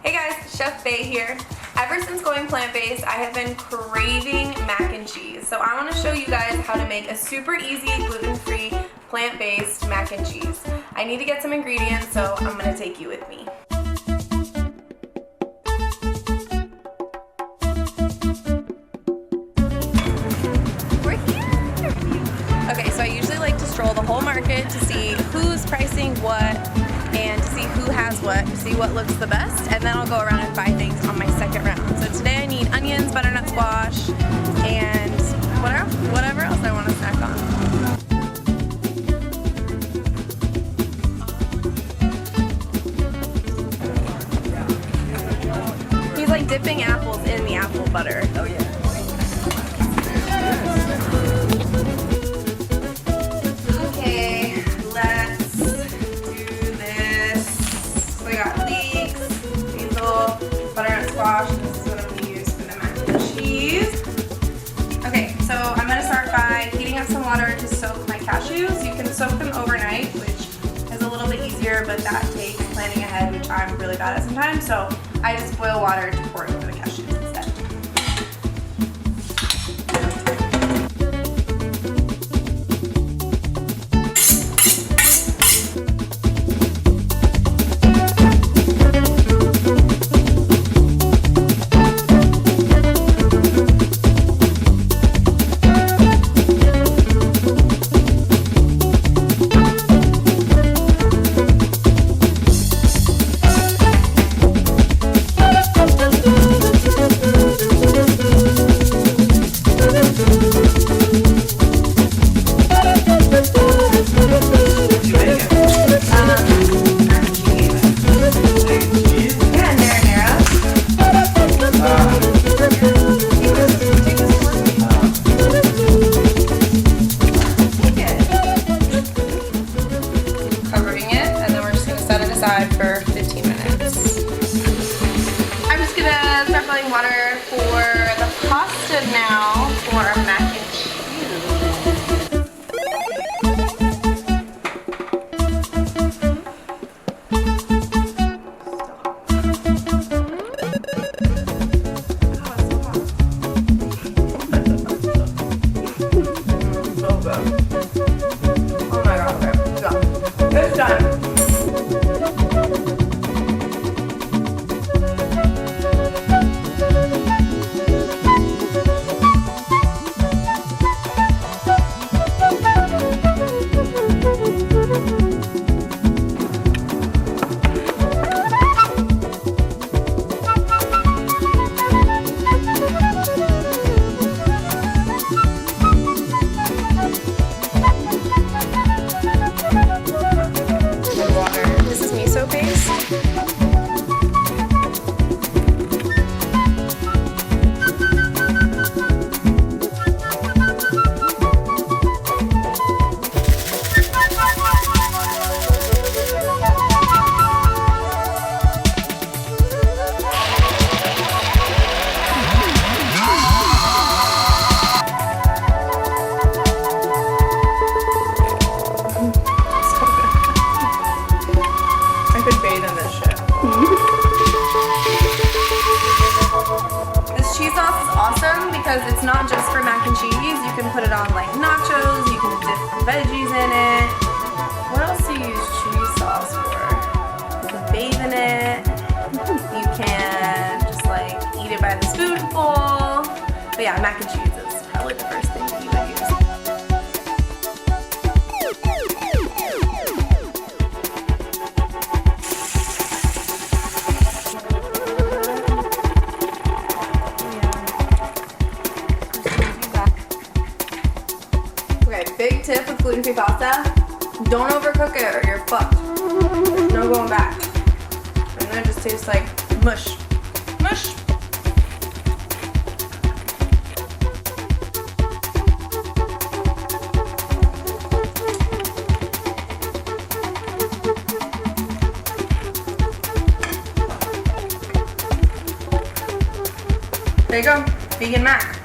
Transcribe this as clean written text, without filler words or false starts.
Hey guys, Chef Bai here. Ever since going plant-based, I have been craving mac and cheese. So I want to show you guys how to make a super easy, gluten-free, plant-based mac and cheese. I need to get some ingredients, so I'm going to take you with me. We're here! Okay, so I usually like to stroll the whole market to see who's pricing what, and to see who has what, to see what looks the best, and then I'll go around and buy things on my second round. So today I need onions, butternut squash, and whatever else I want to snack on. He's like dipping apples in the apple butter. Oh yeah. Butternut squash. This is what I'm going to use for the mac and cheese. Okay, so I'm going to start by heating up some water to soak my cashews. You can soak them overnight, which is a little bit easier, but that takes planning ahead, which I'm really bad at sometimes. So I just boil water to pour over the cashews instead. For 15 minutes. I'm just gonna start boiling water for the pasta now for our mac and oh my god, okay, it's done. This is miso paste. Could bathe in this shit. This cheese sauce is awesome because it's not just for mac and cheese. You can put it on like nachos, you can dip veggies in it. What else do you use cheese sauce for? You can bathe in it. You can just like eat it by the spoonful. But yeah, mac and cheese is probably the first thing that you would use. Big tip with gluten-free pasta, don't overcook it or you're fucked. There's no going back. And then it just tastes like mush. Mush! There you go, vegan mac.